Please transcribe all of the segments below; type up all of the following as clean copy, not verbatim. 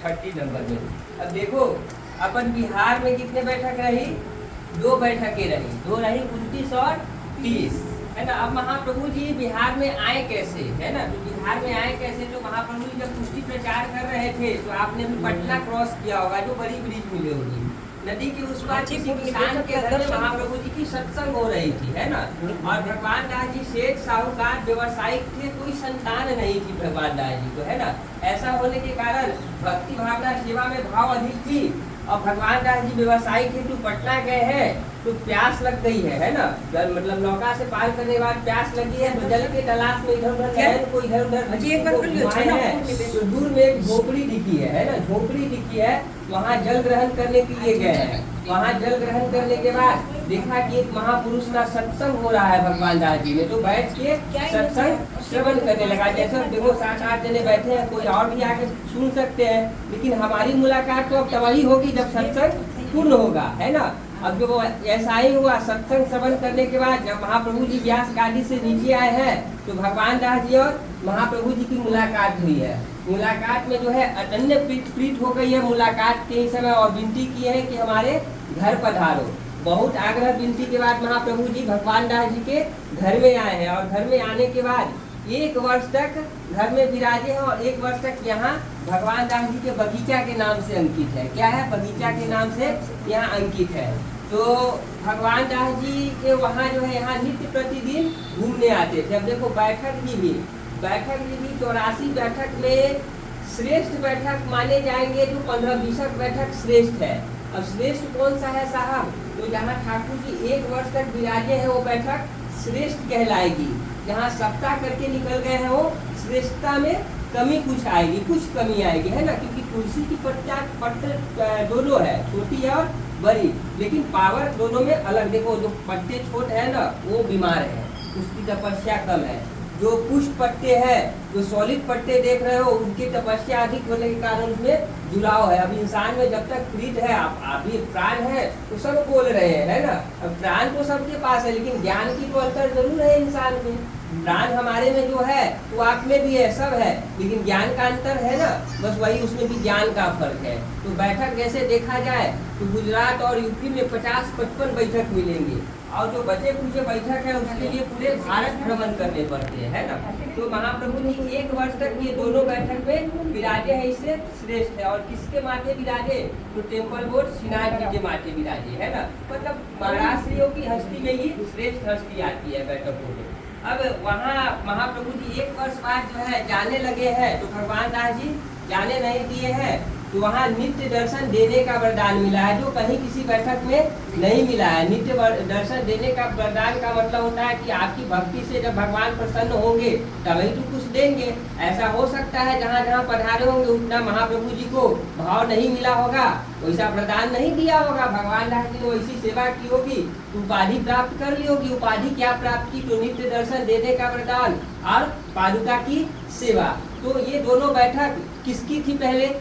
30 number में। अब देखो अपन बिहार में कितने बैठक रही, 2 बैठकें रही, 2 रही 29 और 30, है ना। अब महाप्रभु जी बिहार में आए कैसे, है ना। तो बिहार में आए कैसे, तो महाप्रभु जी जब पुष्टि प्रचार कर रहे थे तो आपने भी पटना क्रॉस किया होगा, जो बड़ी ब्रिज मिले होगी, नदी के उस पार किसी किसान के घर में महाप्रभु जी की सत्संग हो रही थी, है ना। और भगवान दास जी सेठ साहूकार व्यवसायिक थे, कोई संतान नहीं थी भगवान दास जी को, है ना। ऐसा होने के कारण भक्ति भावना सेवा में भाव अधिक थी। और भगवान दास जी व्यवसायिक हेतु पटना गए हैं तो प्यास लग गई है ना। मतलब नौका से पार करने के बाद प्यास लगी है तो जल के तलाश में इधर उधर गए, कोई इधर उधर है तो दूर में एक झोपड़ी दिखी है ना, झोपड़ी दिखी है, वहाँ जल ग्रहण करने के लिए गए हैं। वहाँ जल ग्रहण करने के बाद देखा कि एक महापुरुष का सत्संग हो रहा है भगवान दास जी में, तो बैठ के सत्संग श्रवण करने लगा। जैसे देखो 7-8 जने बैठे हैं, कोई और भी आके सुन सकते हैं, लेकिन हमारी मुलाकात तो अब तभी होगी जब सत्संग पूर्ण होगा, है ना। अब जो ऐसा ही हुआ, सत्संग श्रवण करने के बाद जब महाप्रभु जी व्यास गादी से नीचे आए हैं तो भगवान दास जी और महाप्रभु जी की मुलाकात हुई है। मुलाकात में जो है अनन्य प्रीत हो गई है मुलाकात के ही समय, और विनती की है कि हमारे घर पधारो। बहुत आग्रह विनती के बाद महाप्रभु जी भगवान दास जी के घर में आए हैं, और घर में आने के बाद 1 वर्ष तक घर में विराजे हैं, और 1 वर्ष तक यहाँ भगवान दास जी के बगीचा के नाम से अंकित है। क्या है, बगीचा के नाम से यहाँ अंकित है। तो भगवान दास जी के वहाँ जो है यहाँ नित्य प्रतिदिन घूमने आते थे। अब देखो बैठक जी भी 84 बैठक में श्रेष्ठ बैठक माने जाएंगे, जो 15-20 बैठक श्रेष्ठ है। अब श्रेष्ठ कौन सा है साहब, तो जहाँ ठाकुर जी 1 वर्ष तक विराजे हैं वो बैठक श्रेष्ठ कहलाएगी। जहाँ सप्ताह करके निकल गए हैं वो श्रेष्ठता में कमी कुछ आएगी, कुछ कमी आएगी, है ना। क्योंकि तुलसी की पत्ते दोनों है, छोटी है और बड़ी, लेकिन पावर दोनों में अलग। देखो जो पत्ते छोटे हैं ना वो बीमार है, उसकी तपस्या कम है। जो पुष्प पत्ते हैं, जो सॉलिड पत्ते देख रहे हो, उनकी तपस्या अधिक होने के कारण उसमें जुड़ाव है। अब इंसान में जब तक प्रीत है, आप भी प्राण है तो सब बोल रहे हैं, है ना। अब प्राण तो सबके पास है, लेकिन ज्ञान की तो अंतर जरूर है इंसान में। प्राण हमारे में जो है वो आप में भी है, सब है, लेकिन ज्ञान का अंतर है ना, बस वही उसमें भी ज्ञान का फर्क है। तो बैठक जैसे देखा जाए तो गुजरात और यूपी में 50-55 बैठक मिलेंगे, और जो बचे कुछ बैठक है उसके लिए पूरे भारत भ्रमण करने पड़ते हैं, है ना। तो महाप्रभु जी 1 वर्ष तक ये दोनों बैठक में विराजे हैं, इससे श्रेष्ठ है। और किसके माथे विराजे, तो टेम्पल बोर्ड श्रीनाथ जी के माथे विराजे, है ना। मतलब महाराष्ट्रियों की हस्ती में ही श्रेष्ठ हस्ती आती है बैठकों में। अब वहाँ महाप्रभु जी 1 वर्ष बाद जो है जाने लगे हैं, तो भगवान दास जी जाने नहीं दिए हैं, तो वहाँ नित्य दर्शन देने का वरदान मिला है, जो कहीं किसी बैठक में नहीं मिला है। नित्य दर्शन देने का वरदान का मतलब होता है कि आपकी भक्ति से जब भगवान प्रसन्न होंगे तभी तो कुछ देंगे। ऐसा हो सकता है जहाँ जहाँ पधारे होंगे उतना महाप्रभु जी को भाव नहीं मिला होगा, वैसा वरदान नहीं दिया होगा। भगवान दास जी ने वैसी सेवा की होगी, उपाधि प्राप्त कर ली होगी। उपाधि क्या प्राप्त की, तो नित्य दर्शन देने का वरदान और पादुका की सेवा। तो ये दोनों बैठक किसकी थी, पहले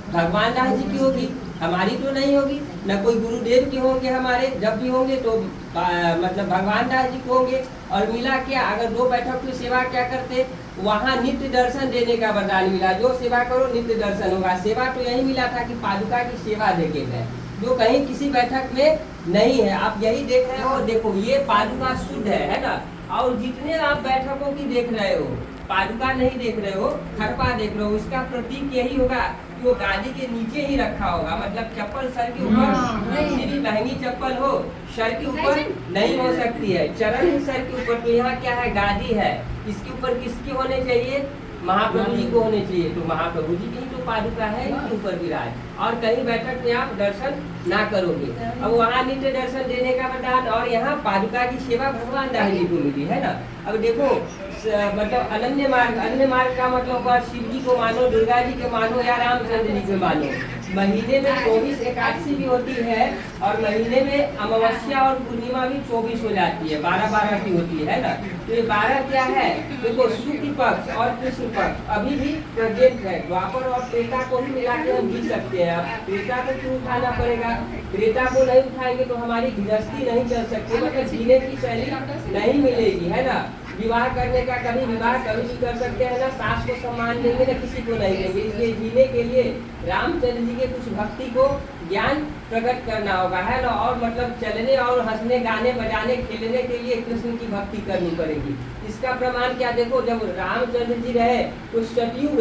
भगवान दास जी की होगी, हमारी तो नहीं होगी, न कोई गुरुदेव के होंगे हमारे। जब भी होंगे तो मतलब भगवान दास जी को होंगे। और मिला क्या, अगर 2 बैठक की सेवा क्या करते, वहाँ नित्य दर्शन देने का वरदान मिला। जो सेवा करो नित्य दर्शन होगा। सेवा तो यही मिला था कि पादुका की सेवा देके गए, जो कहीं किसी बैठक में नहीं है। आप यही देख रहे हो, देखो ये पादुका शुद्ध है ना। और जितने आप बैठकों की देख रहे हो, पादुका नहीं देख रहे हो, खरपा देख रहे हो, इसका प्रतीक यही होगा कि वो गादी के नीचे ही रखा होगा। मतलब चप्पल सर के ऊपर, कितनी भी महंगी चप्पल हो सर के ऊपर नहीं हो सकती है, चरण ही सर के ऊपर। तो यहाँ क्या है, गादी है, इसके ऊपर किसके होने चाहिए, महाप्रभु जी को होने चाहिए। तो महाप्रभु जी की तो पादुका है इनके ऊपर विराज, और कहीं बैठक में आप दर्शन ना करोगे। अब वहाँ नित्य दर्शन देने का वरदान, और यहाँ पादुका की सेवा भगवान दास जी को मिली, है ना। अब देखो मतलब अन्य मार्ग का मतलब हुआ शिव जी को मानो, दुर्गा जी के मानो, या रामचंद्र जी के मानो। महीने में 24 एकादशी भी होती है, और महीने में अमावस्या और पूर्णिमा भी 24 हो जाती है, 12-12 की होती है ना। तो ये 12 क्या है, देखो शुक्ल पक्ष और कृष्ण पक्ष अभी भी प्रेजेंट है। द्वापर और त्रेता को ही मिला के हम जी सकते हैं। अब त्रेता को क्यों उठाना पड़ेगा, त्रेता को नहीं उठाएंगे तो हमारी गृहस्थी नहीं चल सकती, मतलब जीने की शैली नहीं मिलेगी, है ना। विवाह करने का, कभी विवाह कभी भी कर सकते हैं ना, सास को सम्मान देंगे ना किसी को नहीं देंगे। इसलिए जीने के लिए रामचंद्र जी के कुछ भक्ति को ज्ञान प्रकट करना होगा, है ना। और मतलब चलने और हंसने, गाने बजाने, खेलने के लिए कृष्ण की भक्ति करनी पड़ेगी। इसका प्रमाण क्या, देखो जब रामचंद्र जी रहे तो सतयुग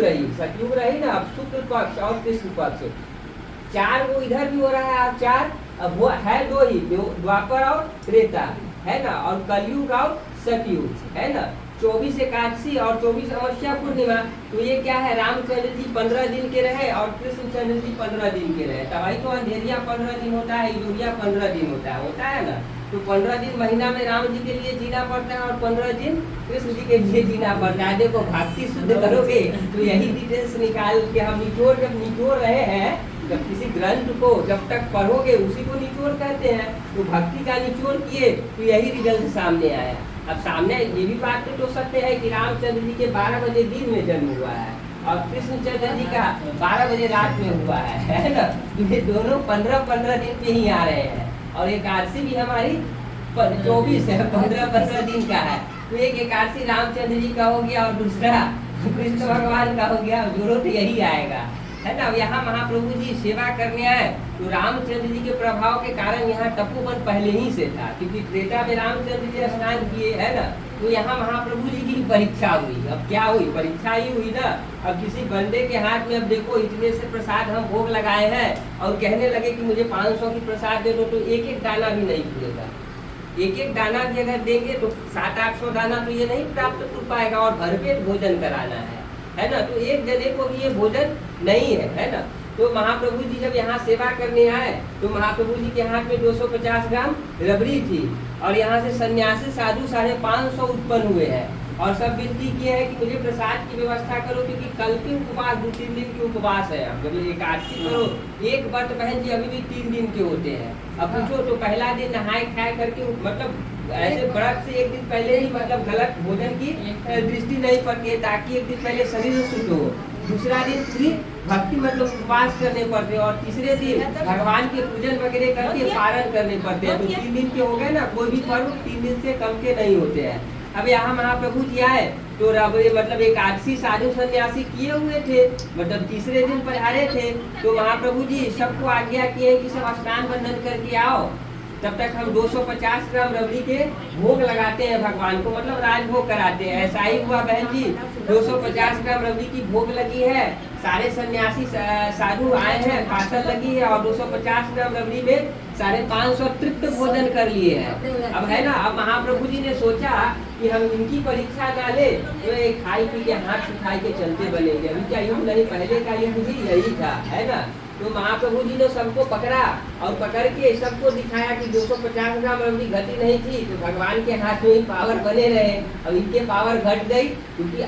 रही ना, अब शुक्ल पक्ष और कृष्ण पक्ष, 4 वो इधर भी हो रहा है, 4 अब वो है 2 ही, द्वापर और त्रेता, है ना, और कलयुग और सतयुग, है ना। 24 एकादशी और 24 अमावस्या पूर्णिमा, तो ये क्या है, रामचंद्र जी 15 दिन के रहे और कृष्णचंद्र जी 15 दिन के रहे। तभी तो अंधेरिया 15 दिन होता है, यूरिया 15 दिन होता है ना। तो 15 दिन महीना में राम जी के लिए जीना पड़ता है और 15 दिन कृष्ण जी के लिए जीना पड़ता है। देखो भक्ति शुद्ध करोगे तो यही डिटेल्स निकाल के हम जब निचोड़ रहे हैं, जब किसी ग्रंथ को जब तक पढ़ोगे उसी को निचोड़ कहते हैं। तो भक्ति का निचोड़ किए तो यही रिजल्ट सामने आया। अब सामने ये भी बात तो सत्य है कि रामचंद्र जी के 12 बजे दिन में जन्म हुआ है और कृष्णचंद्र जी का 12 बजे रात में हुआ है ना। ये दोनों 15 दिन पे ही आ रहे हैं और एकादशी भी हमारी 24 है, 15 दिन का है। तो एक एकादशी रामचंद्र जी का हो गया और दूसरा कृष्ण भगवान का हो गया, जोड़ो तो यही आएगा, है ना। अब यहाँ महाप्रभु जी सेवा करने आए तो रामचंद्र जी के प्रभाव के कारण यहाँ तपोवन पहले ही से था, क्योंकि त्रेता में रामचंद्र जी स्नान किए, है ना। तो यहाँ महाप्रभु जी की परीक्षा हुई। अब क्या हुई, परीक्षा ही हुई ना। अब किसी बंदे के हाथ में, अब देखो इतने से प्रसाद हम भोग लगाए हैं और कहने लगे कि मुझे 500 की प्रसाद दे दो, तो एक दाना भी नहीं मिलेगा। एक दाना भी अगर देंगे तो 700-800 दाना तो ये नहीं प्राप्त कर पाएगा और भरपेट भोजन कराना है ना। तो एक जने को भी ये भोजन नहीं है ना। तो महाप्रभु जी जब यहाँ सेवा करने आए तो महाप्रभु जी के हाथ में 250 ग्राम रबड़ी थी और यहाँ से सन्यासी साधु 550 उत्पन्न हुए हैं और सब विनती किए हैं कि मुझे प्रसाद की व्यवस्था करो, क्योंकि कल के उपवास 2-3 दिन के उपवास है। अब जब एकादशी करो, एक व्रत बहन जी अभी भी 3 दिन के होते हैं। अब पूछो तो पहला दिन नहाए खाए करके, मतलब ऐसे व्रत से एक दिन पहले ही मतलब गलत भोजन की दृष्टि नहीं पड़ती है, ताकि एक दिन पहले शरीर शुद्ध हो। दूसरा दिन पूरी भक्ति मतलब उपवास करने पड़ते हैं और तीसरे दिन भगवान के पूजन वगैरह करके पारण करने पड़ते हैं। तो 3 दिन के हो गए ना, कोई भी पर्व 3 दिन से कम के नहीं होते हैं। अब यहाँ महाप्रभु जी आए तो मतलब एकादशी साधु सन्यासी किए हुए थे, मतलब तीसरे दिन पधारे थे। तो महाप्रभु जी सबको आज्ञा किए कि सब स्नान बंधन करके आओ, तब तक हम 250 ग्राम रबड़ी के भोग लगाते हैं भगवान को, मतलब राजभोग कराते हैं। ऐसा ही हुआ बहन जी, 250 ग्राम रबड़ी की भोग लगी है, सारे सन्यासी साधु आए हैं, पातल लगी है और 250 ग्राम रबड़ी में 550 तृप्त भोजन कर लिए हैं। अब है ना, अब महाप्रभु जी ने सोचा कि हम इनकी परीक्षा डाले तो ये खाई पी के हाथ सुखाई के चलते बनेंगे। अभी क्या युग नहीं, पहले का युग भी यही था, है ना। तो महाप्रभु जी ने सबको पकड़ा और पकड़ के सबको दिखाया कि 250 ग्राम रबड़ी घटी नहीं थी, तो भगवान के हाथ में ही पावर बने रहे। अब इनके पावर घट गई, क्योंकि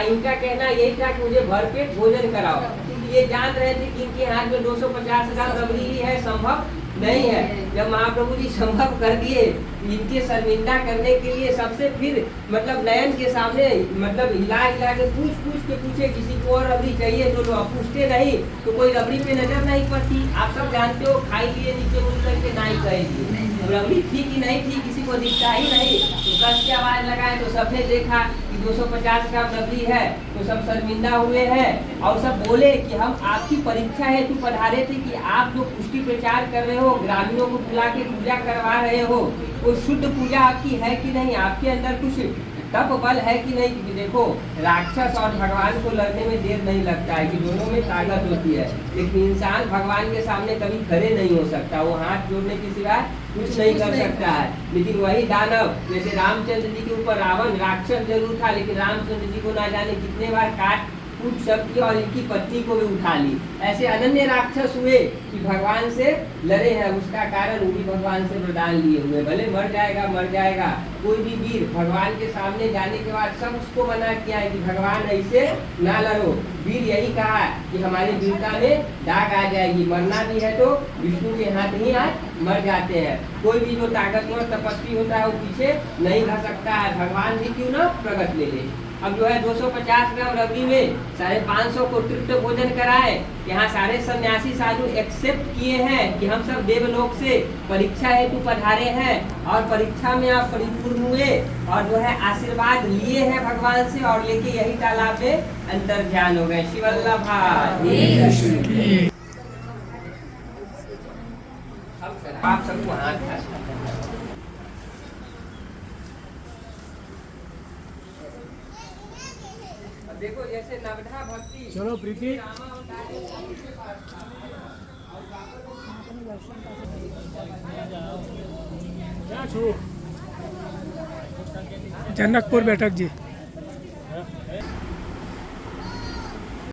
इनका कहना यही था कि मुझे भरपेट भोजन कराओ, क्योंकि ये जान रहे थे कि इनके हाथ में 250 ग्राम रबड़ी ही है, संभव नहीं है। जब महाप्रभु जी संभव कर दिए, इनके शर्मिंदा करने के लिए सबसे फिर मतलब नयन के सामने मतलब हिला के पूछ के पूछे किसी को और रबड़ी चाहिए तो लोग पूछते नहीं, तो कोई रबड़ी पे नजर नहीं पड़ती। आप सब जानते हो, खाई लिए नीचे मुड़ करके नहीं कहेगी, रबड़ी थी कि नहीं थी किसी को दिखता ही नहीं। तो कस के आवाज लगाए तो सबने देखा कि 250 ग्राम रबड़ी है, तो सब शर्मिंदा हुए हैं और सब बोले कि हम आपकी परीक्षा हेतु पधारे थे कि आप जो पुष्टि प्रचार कर रहे हो, ग्रामीणों को बुला के पूजा करवा रहे हो, वो शुद्ध पूजा आपकी है कि नहीं, आपके अंदर कुछ तप बल है कि नहीं। क्योंकि देखो राक्षस और भगवान को लड़ने में देर नहीं लगता है, कि दोनों में ताकत होती है, लेकिन इंसान भगवान के सामने कभी खड़े नहीं हो सकता, वो हाथ जोड़ने के सिवाय कुछ नहीं कर सकता है। लेकिन वही दानव, जैसे रामचंद्र जी के ऊपर रावण राक्षस जरूर था, लेकिन रामचंद्र जी को ना जाने कितने बार काट कूट सब किया और इनकी पत्नी को भी उठा ली। ऐसे अनन्य राक्षस हुए कि भगवान से लड़े हैं, उसका कारण वो भी भगवान से वरदान लिए हुए। भले मर जाएगा कोई भी वीर भगवान के सामने जाने के बाद सब उसको मना किया है कि भगवान ऐसे ना लड़ो। वीर यही कहा है कि हमारी वीरता में दाग आ जाएगी, मरना भी है तो विष्णु के हाथ ही आज मर जाते हैं। कोई भी जो ताकतवर तपस्वी होता है वो पीछे नहीं रह सकता है, भगवान भी क्यों ना प्रकट ले ले। अब जो है 250 ग्राम रबड़ी में 550 को तृप्त भोजन कराए। यहाँ सारे सन्यासी साधु एक्सेप्ट किए हैं कि हम सब देवलोक से परीक्षा हेतु पधारे हैं और परीक्षा में आप परिपूर्ण हुए और जो है आशीर्वाद लिए हैं भगवान से और लेके यही तालाब में अंतर ध्यान हो गए। शिवल्लभ आप सबको हाथ देखो जैसे नवधा भक्ति। चलो प्रीति जनकपुर बैठक जी।